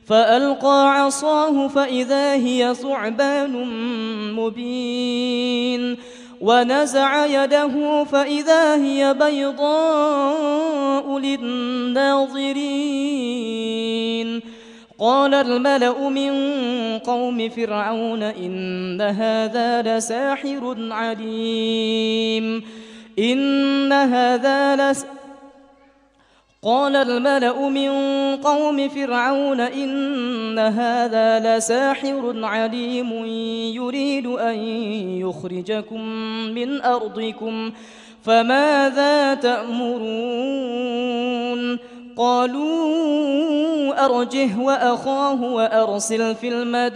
فألقى عصاه فإذا هي ثعبان مبين ونزع يده فإذا هي بيضاء للناظرين قال الملأ من قوم فرعون إن هذا لساحر عليم قال الملأ من قوم فرعون إن هذا لساحر عليم يريد أن يخرجكم من أرضكم فماذا تأمرون قالوا أرجه وأخاه وأرسل في المدائن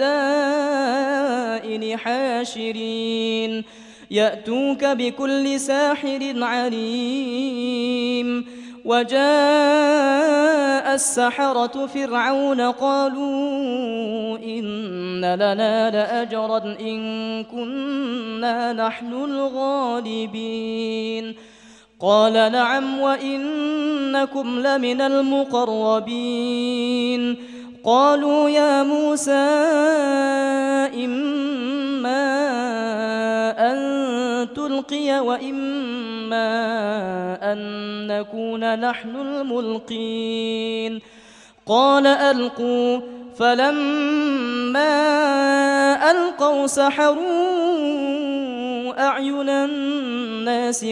حاشرين يأتوك بكل ساحر عليم وجاء السحرة فرعون قالوا إن لنا لأجرا إن كنا نحن الغالبين قال نعم وإنكم لمن المقربين قالوا يا موسى إما أن تلقي وإما أن نكون نحن الملقين قال ألقوا فلما ألقوا سحروا أعين الناس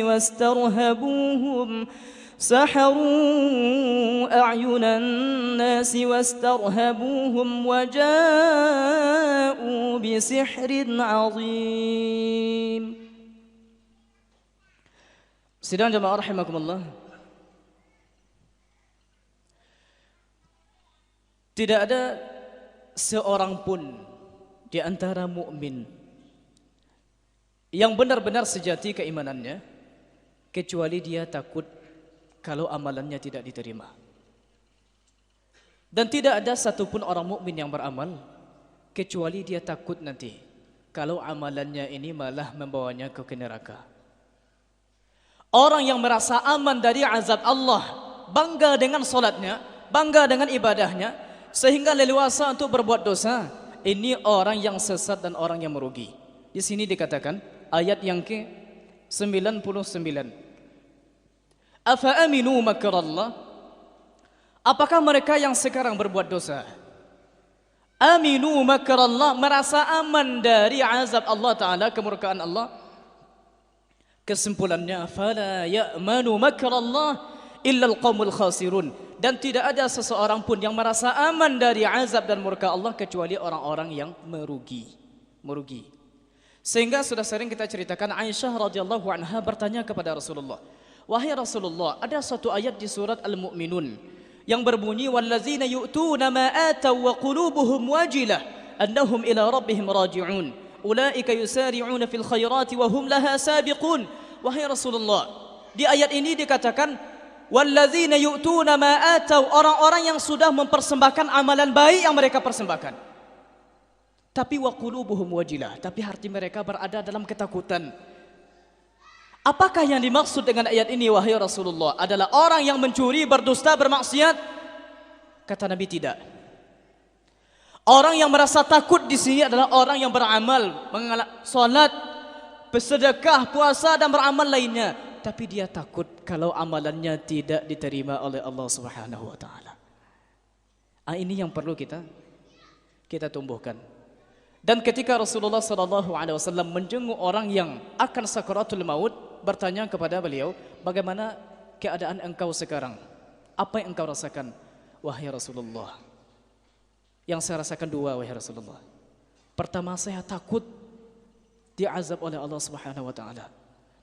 واسترهبوهم وجاءوا بسحر عظيم. Sidang jamaah rahimakumullah. Tidak ada seorang pun di antara mukmin yang benar-benar sejati keimanannya kecuali dia takut kalau amalannya tidak diterima. Dan tidak ada satupun orang mukmin yang beramal kecuali dia takut nanti kalau amalannya ini malah membawanya ke neraka. Orang yang merasa aman dari azab Allah, bangga dengan solatnya, bangga dengan ibadahnya, sehingga leluasa untuk berbuat dosa, ini orang yang sesat dan orang yang merugi. Di sini dikatakan ayat yang ke-99. Afa aminu makrallah? Apakah mereka yang sekarang berbuat dosa? Aminu makrallah, merasa aman dari azab Allah Ta'ala, kemurkaan Allah? Kesimpulannya, fala ya'manu makrallah illa alqaumul khasirun. Dan tidak ada seseorang pun yang merasa aman dari azab dan murka Allah kecuali orang-orang yang merugi. Sehingga sudah sering kita ceritakan, Aisyah radhiyallahu anha bertanya kepada Rasulullah, wahai Rasulullah, ada satu ayat di surat Al-Mu'minun yang berbunyi wallazina yu'tuna ma ataw wa qulubuhum wajilah annahum ila rabbihim raji'un ulaika yusari'una fil khairati wa hum laha sabiqun. Wahai Rasulullah, di ayat ini dikatakan wallazina yu'tuna ma ataw, orang-orang yang sudah mempersembahkan amalan baik yang mereka persembahkan, tapi wa qulubuhum wajilah, tapi hati mereka berada dalam ketakutan. Apakah yang dimaksud dengan ayat ini wahai Rasulullah? Adalah orang yang mencuri, berdusta, bermaksiat? Kata Nabi, tidak. Orang yang merasa takut di sini adalah orang yang beramal, salat, bersedekah, puasa dan beramal lainnya, tapi dia takut kalau amalannya tidak diterima oleh Allah Subhanahu wa taala. Ini yang perlu kita tumbuhkan. Dan ketika Rasulullah sallallahu alaihi wasallam menjenguk orang yang akan sakaratul maut, bertanya kepada beliau, bagaimana keadaan engkau sekarang? Apa yang engkau rasakan? Wahai Rasulullah, yang saya rasakan dua, wahai Rasulullah. Pertama, saya takut diazab oleh Allah Subhanahu wa taala.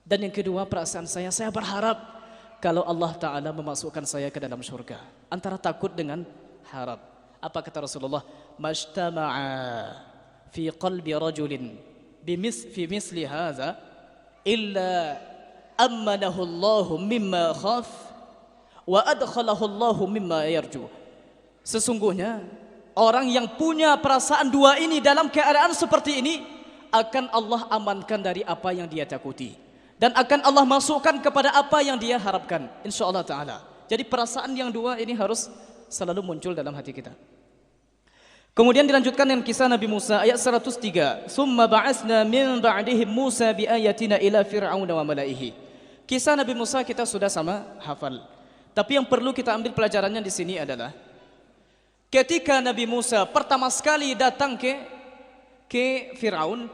Dan yang kedua, perasaan saya berharap kalau Allah Taala memasukkan saya ke dalam surga. Antara takut dengan harap. Apa kata Rasulullah? Majtama'a fi qalbi rajulin fi misli hadza illa ammanahu Allah mimma khaf wa adkhalahu Allah mimma yarju. Sesungguhnya orang yang punya perasaan dua ini dalam keadaan seperti ini akan Allah amankan dari apa yang dia takuti dan akan Allah masukkan kepada apa yang dia harapkan, insyaallah taala. Jadi perasaan yang dua ini harus selalu muncul dalam hati kita. Kemudian dilanjutkan dengan kisah Nabi Musa ayat 103. Summa ba'atsna min ba'dihim Musa bi ayatina ila fir'auna wa malaihi. Kisah Nabi Musa kita sudah sama hafal. Tapi yang perlu kita ambil pelajarannya di sini adalah ketika Nabi Musa pertama sekali datang ke Fir'aun,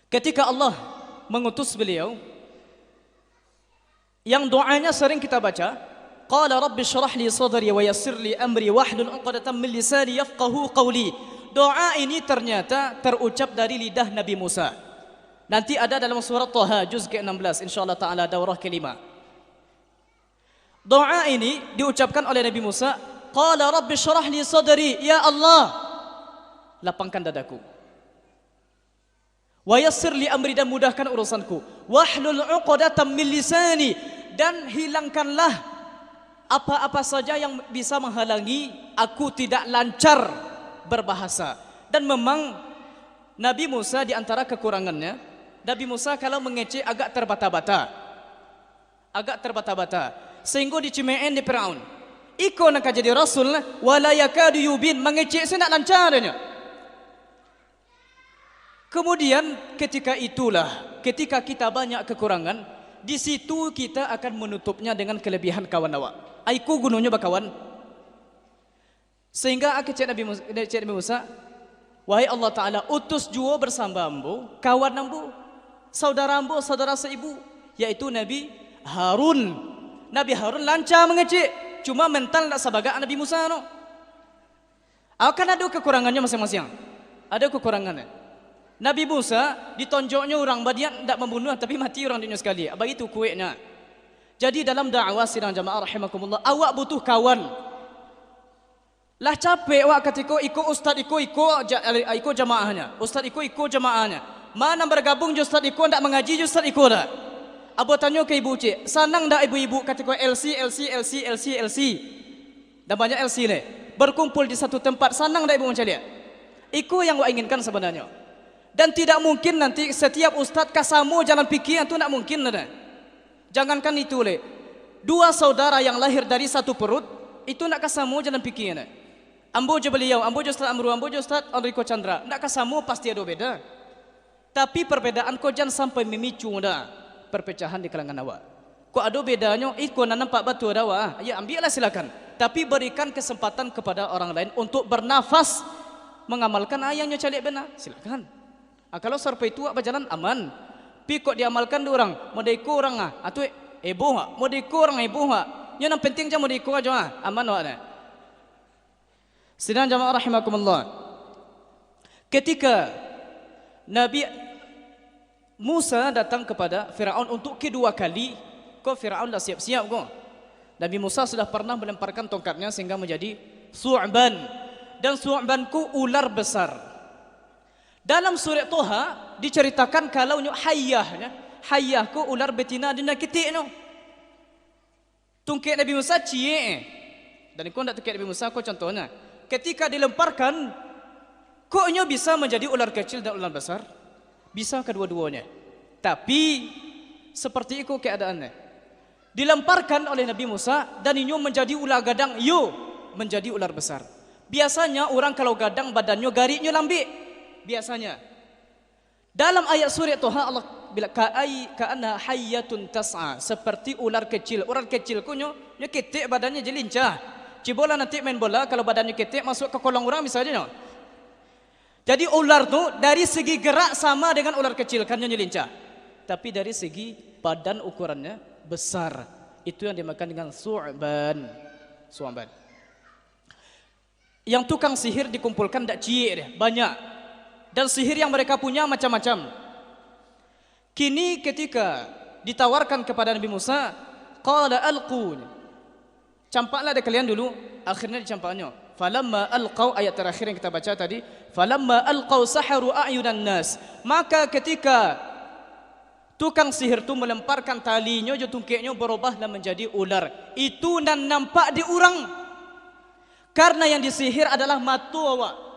ketika Allah mengutus beliau, yang doanya sering kita baca, qala rabbi syrah li sadri wa yassir li amri wahlul 'uqdatam min lisani yafqahu qawli. Doa ini ternyata terucap dari lidah Nabi Musa. Nanti ada dalam surah Thaha juz ke-16 insyaallah taala daurah kelima. Doa ini diucapkan oleh Nabi Musa, qala rabbi syrah li sadri, ya Allah lapangkan dadaku, wa yassir li amri, dan mudahkan urusanku, wahlul 'uqdatam min lisani, dan hilangkanlah apa-apa saja yang bisa menghalangi aku tidak lancar berbahasa. Dan memang Nabi Musa di antara kekurangannya, Nabi Musa kalau mengecek agak terbata-bata, sehingga dicemeen di Firaun. Iko nak jadi rasul wala yakadu yubin, mengecek saya nak lancarnya. Kemudian ketika kita banyak kekurangan, di situ kita akan menutupnya dengan kelebihan kawan awak. Aiku gunungnya bakawan. Sehingga aku cek Nabi Musa, wahai Allah Ta'ala, utus jua bersama ambu, kawan ambu, saudara ambu, saudara seibu, yaitu Nabi Harun. Nabi Harun lancar mengecek, cuma mental tak sebagai Nabi Musa. No? Akan ada kekurangannya masing-masing. Ada kekurangannya. Nabi Musa ditonjoknya orang Badian tidak membunuh, tapi mati orang dunia sekali. Begitu kueknya. Jadi dalam dakwah sidang jamaah rahimakumullah, awak butuh kawan. Lah capek awak ketika ikut ustaz ikut jamaahnya. Ustaz ikut jamaahnya. Mana bergabung je ustaz ikut, tak mengaji je ustaz ikut dah. Abu tanya ke ibu cik, senang dak ibu-ibu ketika LC. Dan banyak LC ni. Berkumpul di satu tempat, senang dak ibu macam dia? Itu yang awak inginkan sebenarnya. Dan tidak mungkin nanti setiap ustaz kasamu jalan fikir, itu tak mungkin dah. Jangankan itu le, dua saudara yang lahir dari satu perut itu nak kasamu jalan fikirnya. Ambo je beliau, ambo je Ustaz Amru, ambo je Ustaz Enrico Chandra, nak kasamu pasti ada beda. Tapi perbedaan kau jangan sampai memicu dah perpecahan di kalangan awak. Kau ada bedanya, kau nak nampak batu ada awak, ya ambillah silakan. Tapi berikan kesempatan kepada orang lain untuk bernafas mengamalkan ayatnya calik benar, silakan. Kalau sampai itu apa jalan aman. Tapi kok diamalkan di orang, mau deko orang atau ibu mau deko orang ibu yang penting jangan mau deko aja aman ada. Sidang jamaah rahimakumullah. Ketika Nabi Musa datang kepada Firaun untuk kedua kali, kok Firaun dah siap-siap kok. Nabi Musa sudah pernah melemparkan tongkatnya sehingga menjadi su'ban, dan su'banku ular besar. Dalam surah Thaha diceritakan kalau hayyah ku ular betina dan ketik no. Tungkit Nabi Musa cie. Dan kau nak tungkit Nabi Musa kau contohnya. Ketika dilemparkan, koknya bisa menjadi ular kecil dan ular besar. Bisa kedua-duanya. Tapi seperti itu keadaannya. Dilemparkan oleh Nabi Musa dan ini menjadi ular gadang, menjadi ular besar. Biasanya orang kalau gadang badannya gariknya lambik. Biasanya dalam ayat surah Thaha Allah bila ka'anna hayyatun tas'a, seperti ular kecil. Ular kecil kunyo ketik badannya je lincah. Cibola nanti main bola kalau badannya ketik masuk ke kolam orang misalnya. Jadi ular tu dari segi gerak sama dengan ular kecil kan lincah. Tapi dari segi badan ukurannya besar. Itu yang dimakan dengan su'ban. Yang tukang sihir dikumpulkan dak cie dia, banyak. Dan sihir yang mereka punya macam-macam. Kini ketika ditawarkan kepada Nabi Musa, qala alqu, campaklah ada kalian dulu. Akhirnya dicampaknya. Falamma alqau, ayat terakhir yang kita baca tadi, falamma alqau saharu a'yunan nas. Maka ketika tukang sihir itu melemparkan talinya, tungkiknya berubahlah menjadi ular. Itu dan nampak di orang. Karena yang disihir adalah mata awak.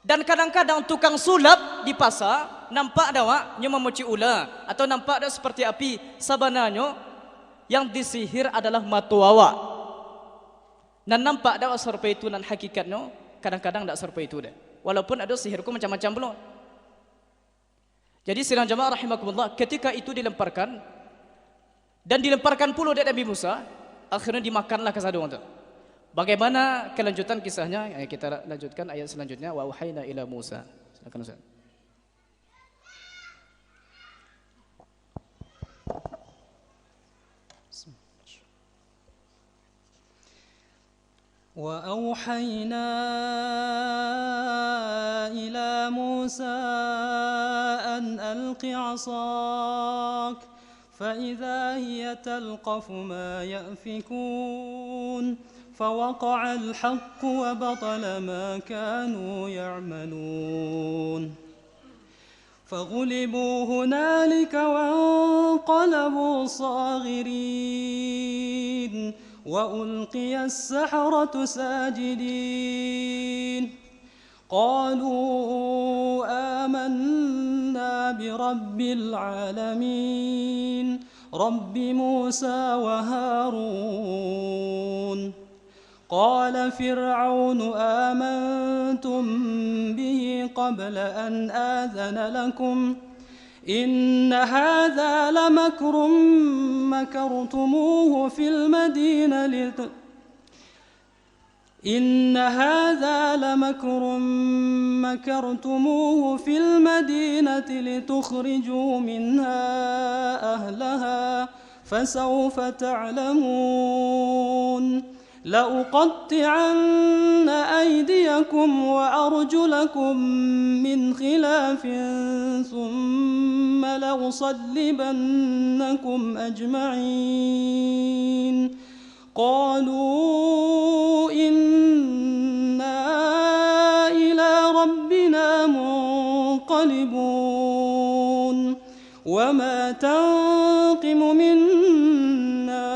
Dan kadang-kadang tukang sulap di pasar nampak dah nya memoci ular atau nampak dah seperti api. Sebenarnya yang disihir adalah mata awak. Dan nampak dah serupa itu dan hakikatnya kadang-kadang tidak serupa itu deh. Walaupun ada sihirku macam-macam belum. Jadi sidang jamaah rahimakumullah, ketika itu dilemparkan dan dilemparkan pula dari Nabi Musa, akhirnya dimakanlah kesadungan itu. Bagaimana kelanjutan kisahnya? Kita lanjutkan ayat selanjutnya. Wa auhayna ila Musa. Silakan Ustaz. وأوحينا إلى موسى أن ألق عصاك فإذا هي تلقف ما يأفكون فوقع الحق وبطل ما كانوا يعملون فغلبوا هنالك وانقلبوا صاغرين وألقي السحرة ساجدين قالوا آمنا برب العالمين رب موسى وهارون قال فرعون آمنتم به قبل أن آذن لكم إن هذا لمكر مكرتموه في المدينة لتخرجوا منها أهلها فسوف تعلمون لأقطعن أيديكم وأرجلكم من خلاف ثم لأصلبنكم أجمعين قالوا إنا إلى ربنا منقلبون وما تنقم منا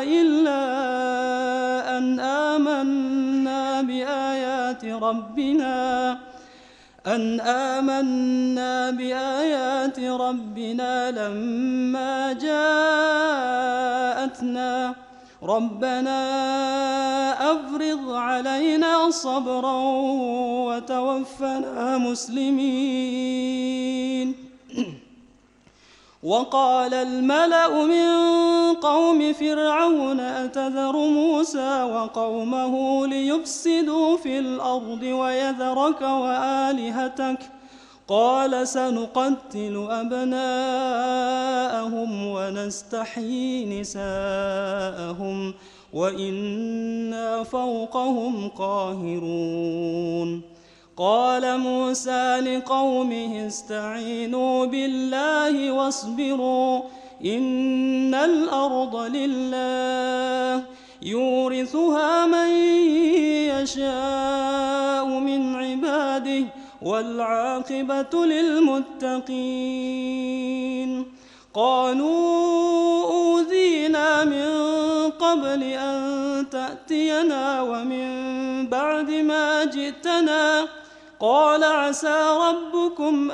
إلا أن آمنا بآيات ربنا لما جاءتنا ربنا أفرغ علينا صبرا وتوفنا مسلمين وقال الملأ من قوم فرعون أتذر موسى وقومه ليفسدوا في الأرض ويذرك وآلهتك قال سنقتل أبناءهم ونستحيي نساءهم وإنا فوقهم قاهرون قال موسى لقومه استعينوا بالله واصبروا إن الأرض لله يورثها من يشاء من عباده والعاقبة للمتقين قالوا أوذينا من قبل أن تأتينا ومن بعد ما جئتنا قال عسى ربكم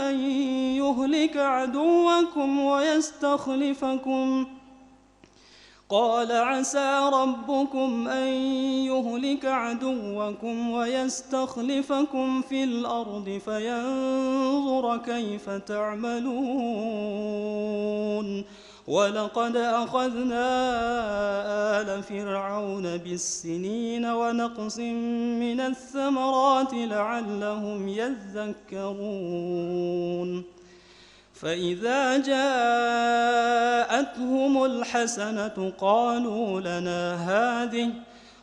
أن يهلك عدوكم ويستخلفكم في الأرض فينظر كيف تعملون ولقد أخذنا آل فرعون بالسنين ونقص من الثمرات لعلهم يذكرون فإذا جاءتهم الحسنة قالوا لنا هذه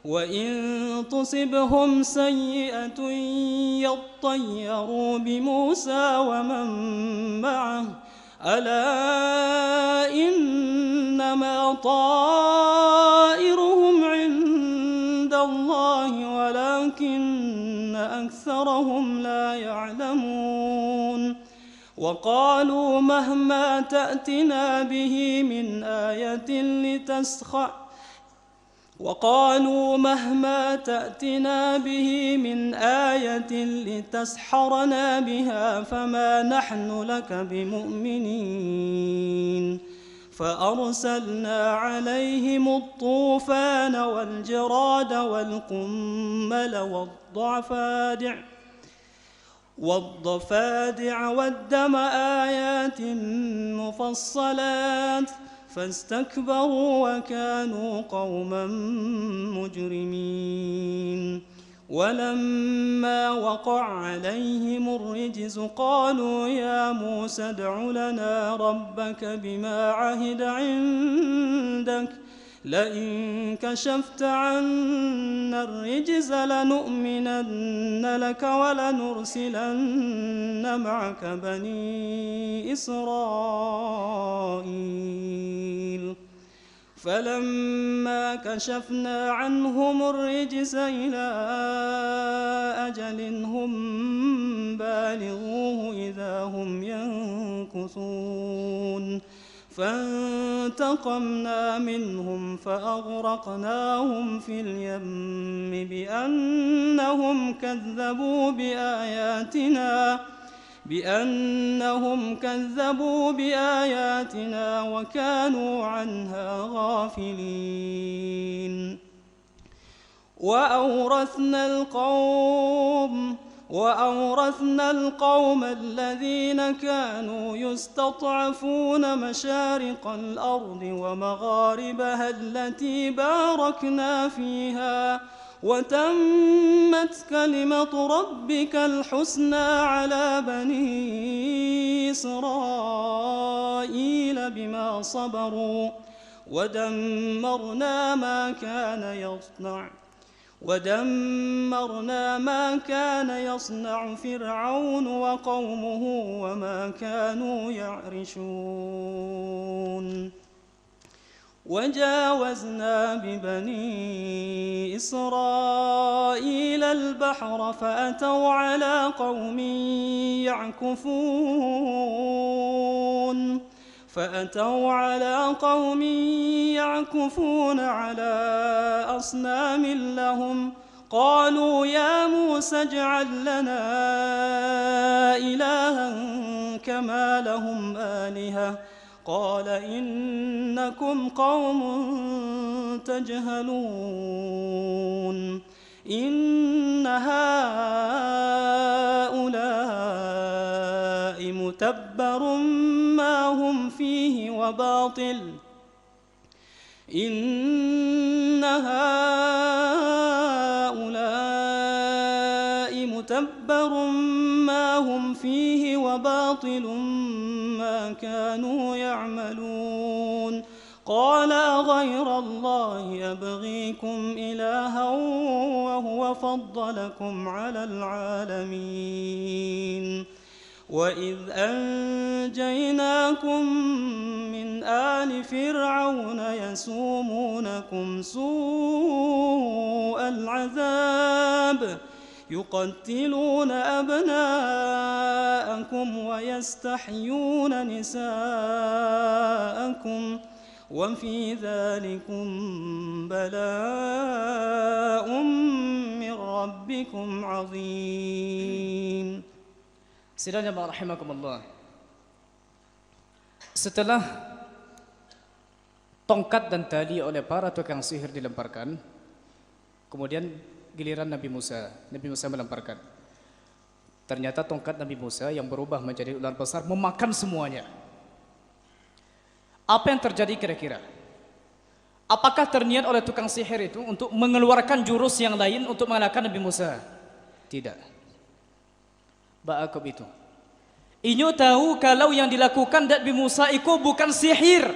وإن تصبهم سيئة يطيروا بموسى ومن معه ألا إنما طائرهم عند الله ولكن أكثرهم لا يعلمون وقالوا مهما تأتنا به من آية لتسحرنا بها فما نحن لك بمؤمنين فأرسلنا عليهم الطوفان والجراد والقمل والضفادع والدم آيات مفصلات فاستكبروا وكانوا قوما مجرمين ولما وقع عليهم الرجز قالوا يا موسى ادع لنا ربك بما عهد عندك لئن كشفت عنا الرجز لنؤمنن لك ولنرسلن معك بني إسرائيل فلما كشفنا عنهم الرجز إلى أجل هم بالغوه إذا هم ينكثون فانتقمنا منهم فأغرقناهم في اليم بأنهم كذبوا بآياتنا وكانوا عنها غافلين وأورثنا القوم الذين كانوا يستضعفون مشارق الأرض ومغاربها التي باركنا فيها وتمت كلمة ربك الحسنى على بني إسرائيل بما صبروا ودمرنا ما كان يصنع فرعون وقومه وما كانوا يعرشون وجاوزنا ببني إسرائيل البحر فأتوا على قوم يعكفون على أصنام لهم قالوا يا موسى اجعل لنا إلها كما لهم آلهة قال إنكم قوم تجهلون إن هؤلاء متبر ما هم فيه وباطل ما كانوا يعملون قال غير الله أبغيكم إلها وهو فضلكم على العالمين وإذ أنجيناكم من آل فرعون يسومونكم سوء العذاب يقتلون أبناءكم ويستحيون نساءكم وفي ذلكم بلاء من ربكم عظيم. Sidang jamaah rahimakumullah. Setelah tongkat dan tali oleh para tukang sihir dilemparkan, kemudian giliran Nabi Musa melemparkan. Ternyata tongkat Nabi Musa yang berubah menjadi ular besar memakan semuanya. Apa yang terjadi kira-kira? Apakah terniat oleh tukang sihir itu untuk mengeluarkan jurus yang lain untuk mengalahkan Nabi Musa? Tidak. Ba'akum itu. Inyo tahu kalau yang dilakukan Nabi Musa itu bukan sihir.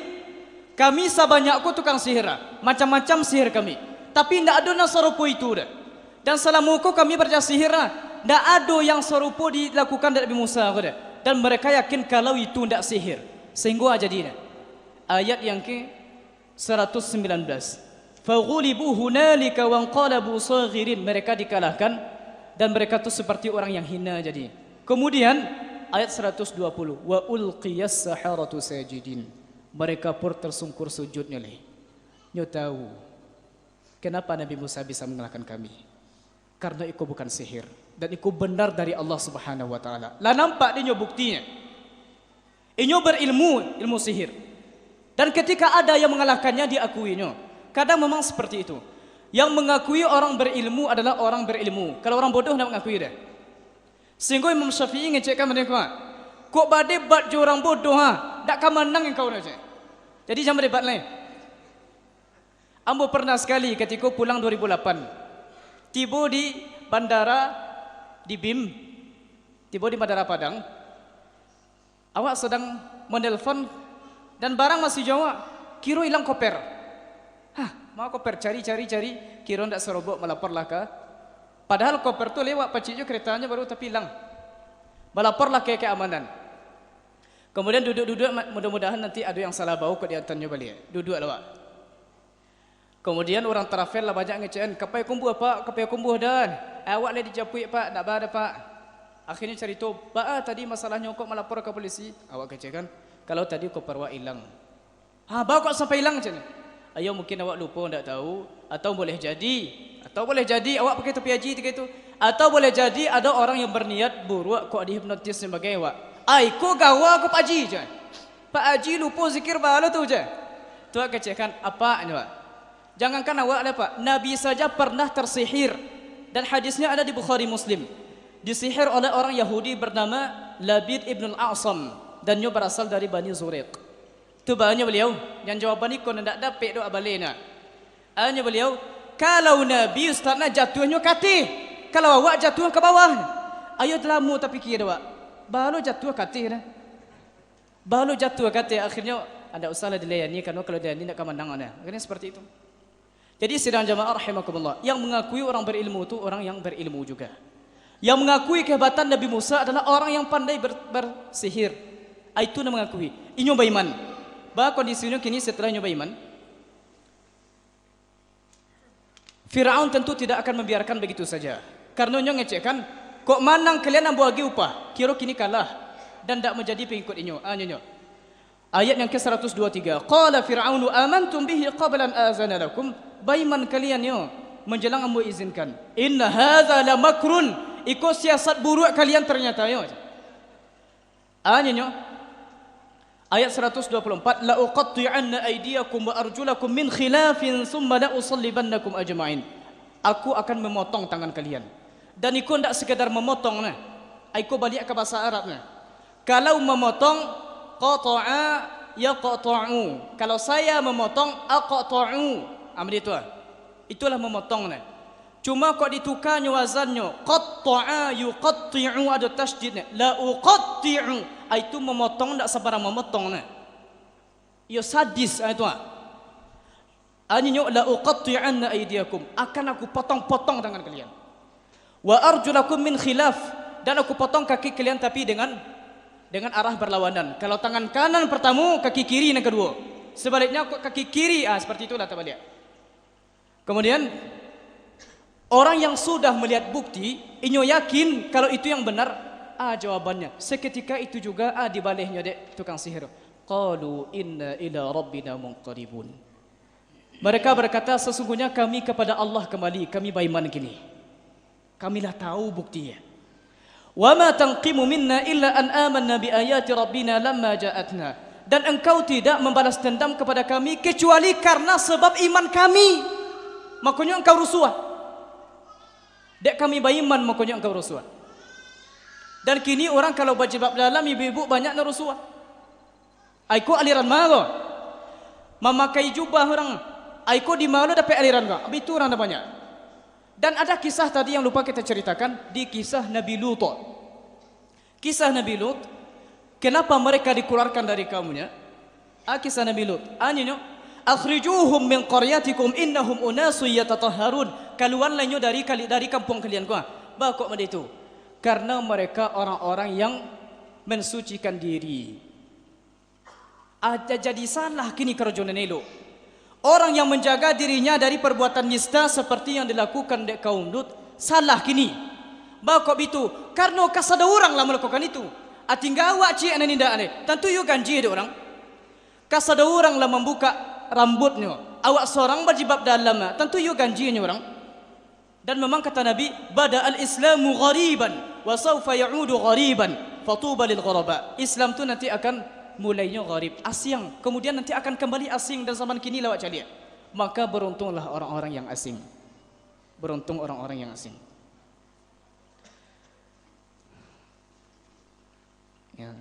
Kami sabanyakku tukang sihir, macam-macam sihir kami. Tapi tidak ada yang serupa itu dah. Dan selamuku kami berjaya sihir, tidak ada yang serupa dilakukan Nabi Musa dah. Dan mereka yakin kalau itu tidak sihir. Sehingga jadinya ayat yang ke 119. Faghulibu hunalika wanqalabu saghirin. Mereka dikalahkan dan mereka itu seperti orang yang hina jadi. Kemudian ayat 120. Wa ulqiyas saharatu sajidin. Mereka pun tersungkur sujudnya leh. Nyo tahu kenapa Nabi Musa bisa mengalahkan kami? Karena itu bukan sihir dan itu benar dari Allah Subhanahu wa taala. Lah nampak dia buktinya. Inyo berilmu, ilmu sihir. Dan ketika ada yang mengalahkannya, diakuinya. Kadang memang seperti itu. Yang mengakui orang berilmu adalah orang berilmu. Kalau orang bodoh tidak mengakui dia. Sehingga Imam Syafi'i ngecekkan mereka, kok berdebat je orang bodoh ha? Tak kan menang engkau nak. Jadi jangan berdebat lain. Ambo pernah sekali ketika pulang 2008. Tiba di bandara di BIM. Tiba di Bandara Padang. Awak sedang menelpon dan barang masih jawab, kira hilang koper. Hah, mau koper cari, kira ndak serobok melaporlah ke. Padahal koper tu lewat paciknya keretanya baru tapi hilang. Melaporlah ke keamanan. Kemudian duduk-duduk, mudah-mudahan nanti ada yang salah bau kok diantarnya balik. Duduk lah Pak. Kemudian orang travel lah banyak ngecekan, kapai kumbuh Pak, kapai kumbuh dan awak le dijapui Pak, tak ada Pak. Akhirnya cari tahu, Pak tadi masalahnya kok melapor ke polisi. Awak kecekan, kalau tadi koper awak hilang. Ha, bau kok sampai hilang macam ni? Ayo mungkin awak lupa tak tahu, atau boleh jadi awak pakai topi haji ketika itu, atau boleh jadi ada orang yang berniat buruk kok dihipnotis sebagai awak. Ai ko gawa ko Pak Haji je. Pak Haji lupa zikir bala tu je. Tu awak kecekan apa ni Pak? Jangankan awak lah Pak, Nabi saja pernah tersihir dan hadisnya ada di Bukhari Muslim. Disihir oleh orang Yahudi bernama Labid ibn al-A'sam dan dia berasal dari Bani Zuriq. Tu bahanya beliau yang jawapan ni kau nak dapat doa balik nak. Hanya beliau, kalau Nabi ustazna jatuhnya katih, kalau awak jatuh ke bawah. Ayo delamu tapi kira awak. Baru jatuh katih dah. Baru jatuh katih akhirnya anda usahlah dilayani kerana kalau dia ni nak kemenangan dah. Akhirnya seperti itu. Jadi sidang jamaah rahimakumullah, yang mengakui orang berilmu itu orang yang berilmu juga. Yang mengakui kehebatan Nabi Musa adalah orang yang pandai bersihir. Itu yang mengakui. Inyo baiman. Bah kondisinya kini setelah nyoba iman, Firaun tentu tidak akan membiarkan begitu saja. Karena nyo ngecekkan, kok manang kalian ambo agi upah, kira kini kalah dan tak menjadi pengikut inyo. Nyo. Ayat yang ke-123. Qala Fir'aunu amantum bihi qabla an azana lakum. Baiman kalian nyo menjelang ambo izinkan. Inna hadza la makrun. Ikut siasat buruk kalian ternyata yo. Nyo. Ayat 124, la uqatti'anna aydiyakum wa arjulakum min khilafin thumma la usallibannakum ajma'in. Aku akan memotong tangan kalian. Dan ikut tidak sekadar memotong nah. Aku balik ke bahasa Arab nah. Kalau memotong qata'a yaqta'u. Kalau saya memotong aqta'u. Amri itu. Itulah memotong nah. Cuma kok ditukarnya wazannya qatta'a yuqatti'u ada tasydid la uqatti'u. Itu memotong tak sabarang memotong nah. Ia sadis itu. Anyo la uqatti'anna aydiyakum, akan aku potong-potong tangan kalian. Wa arjulakum min khilaf, dan aku potong kaki kalian tapi dengan arah berlawanan. Kalau tangan kanan pertama, kaki kiri yang kedua. Sebaliknya kaki kiri seperti itulah terbalik. Kemudian orang yang sudah melihat bukti, inyo yakin kalau itu yang benar. Jawabannya seketika itu juga dibalihnya dek tukang sihir. Qalu inna ila rabbina munqalibun. Mereka berkata sesungguhnya kami kepada Allah kembali, kami baiman gini. Kamilah tahu buktinya. Wa ma tanqimu minna illa an amanna bi ayati rabbina lamma ja'atna. Dan engkau tidak membalas dendam kepada kami kecuali karena sebab iman kami. Makanya engkau rusuh. Dek kami baiman makanya engkau rusuh. Dan kini orang kalau berjilbab dalam ibu-ibu banyak narusuah. Aiko aliran malo. Memakai jubah orang. Aiko di malo dapat aliran enggak? Itu orang dah banyak. Dan ada kisah tadi yang lupa kita ceritakan di kisah Nabi Lut. Kisah Nabi Lut. Kenapa mereka dikeluarkan dari kaumnya? Kisah Nabi Lut. Anyo akhrijuhum min qaryatikum innahum unasun yatatahharun. Keluarlah nyo dari kampung kalian gua. Ba kok macam itu? Karena mereka orang-orang yang mensucikan diri. Jadi salah kini kerajaan elok. Orang yang menjaga dirinya dari perbuatan nista seperti yang dilakukan dek kaum Lut, salah kini. Bakok itu karena kasada orang lah melakukan itu. Tinggal awak cik ane nindak ane. Tentu you ganji ada orang. Kasada orang lah membuka rambutnya. Awak seorang berjilbab dalam. Tentu you ganjinya orang. Dan memang kata Nabi, bada al-Islamu ghariban wa sawfa ya'udu ghariban fatuba lil ghuraba. Islam tu nanti akan mulainya gharib, asing, kemudian nanti akan kembali asing dan zaman kini lewat calian. Maka beruntunglah orang-orang yang asing. Beruntung orang-orang yang asing. Ya,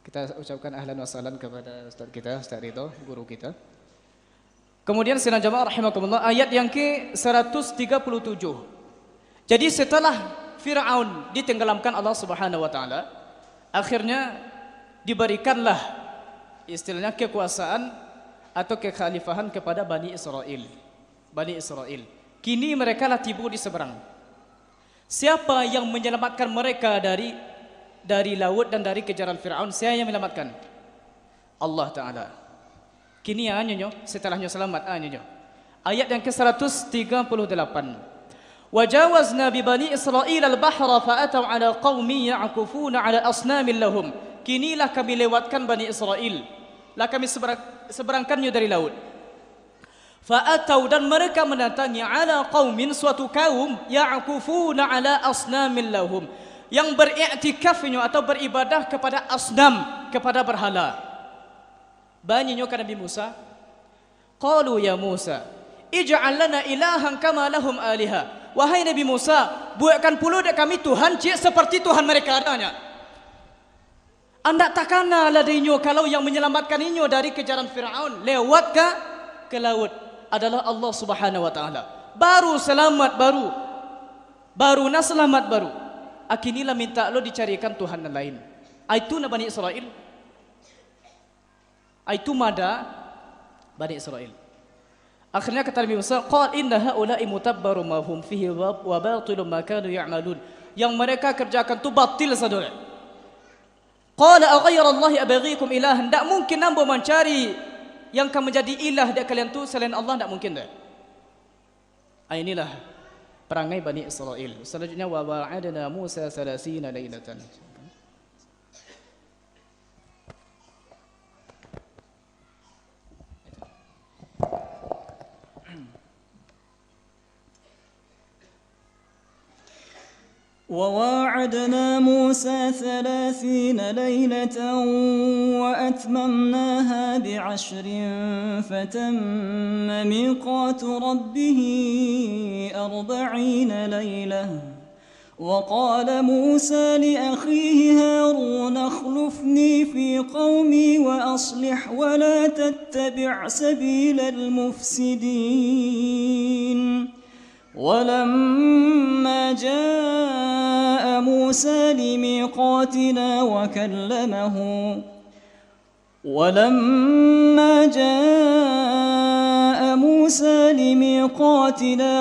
kita ucapkan ahlan wa sahlan kepada Ustaz kita, Ustaz Ridho, guru kita. Kemudian sidang jamaah rahimakumullah, ayat yang ke-137. Jadi setelah Fir'aun ditenggelamkan Allah Subhanahu wa taala, akhirnya diberikanlah istilahnya kekuasaan atau kekhalifahan kepada Bani Israel. Bani Israel. Kini mereka lah tiba di seberang. Siapa yang menyelamatkan mereka dari laut dan dari kejaran Fir'aun? Siapa yang menyelamatkan? Allah Ta'ala. Kini hanya setelahnya selamat hanya. Ayat yang ke-138. Wajawazna bi Bani Israel al-bahra fa'atau ala qaumi ya'kufuna ala asnamin lahum. Kinilah kami lewatkan Bani Israel. Lah kami seberangkannya dari laut. Fa'atau, dan mereka mendatangi ala qaumin, suatu kaum ya'kufuna ala asnamin lahum, yang beriktikafnya atau beribadah kepada asnam, kepada berhala. Banyak ke Nabi Musa. Qalu ya Musa, ij'al lana ilahan kama lahum aliha. Wahai Nabi Musa, buatkan pula dekat kami Tuhan seperti Tuhan mereka adanya. Anda takkanlah ladainya kalau yang menyelamatkan inyo dari kejaran Fir'aun lewat ke laut adalah Allah Subhanahu wa taala. Baru selamat baru na selamat baru. Akinilah minta lo dicarikan Tuhan yang lain. Itu na Bani Israel. Itu mada Bani Israel. Akhirnya kata Nabi Musa, qal inna haula'i mutabbaru ma hum fihi wa batilun ma kanu ya'malun. Yang mereka kerjakan tu batil saudara. Qala aghayra Allahi abghikum ilahan. Tak mungkin hamba mencari yang akan menjadi ilah dari kalian tu selain Allah, tak mungkin dah. Inilah perangai Bani Israel. Selanjutnya wa wa'adna Musa 30 lailatan. وواعدنا موسى 30 ليلة وأتممناها ب10 فتم ميقات ربه 40 ليلة. وقال موسى لأخيه هارون اخلفني في قومي وأصلح ولا تتبع سبيل المفسدين. ولما جاء موسى لميقاتنا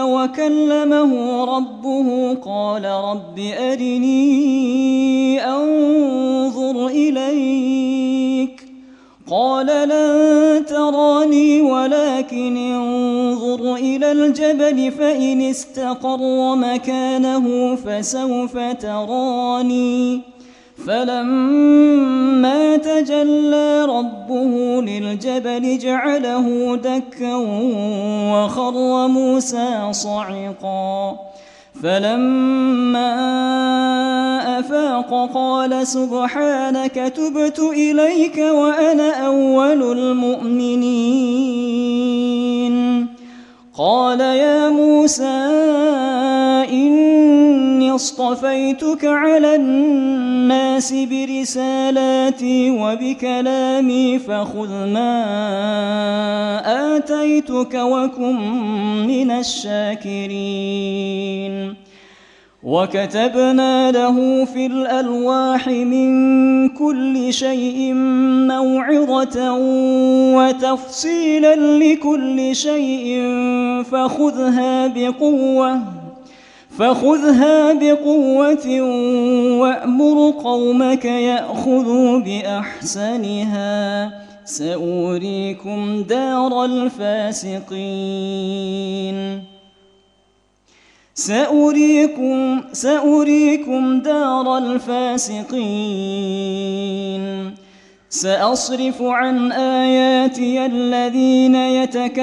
وكلمه ربه قال رب أرني أنظر إليك قال لن تراني ولكن انظر إلى الجبل فإن استقر مكانه فسوف تراني. فلما تجلى ربه للجبل جعله دكا وخر موسى صعقا. فلما أفاق قال سبحانك تبت إليك وأنا أول المؤمنين. قال يا موسى إني اصطفيتك على الناس برسالاتي وبكلامي فخذ ما آتيتك وكن من الشاكرين. وكتبنا له في الألواح من كل شيء موعظة وتفصيلا لكل شيء فخذها بقوة وأمر قومك يأخذوا بأحسنها سأريكم دار الفاسقين. سأريكم دار الفاسقين. سأصرف عن آياتي الذين يتكبرون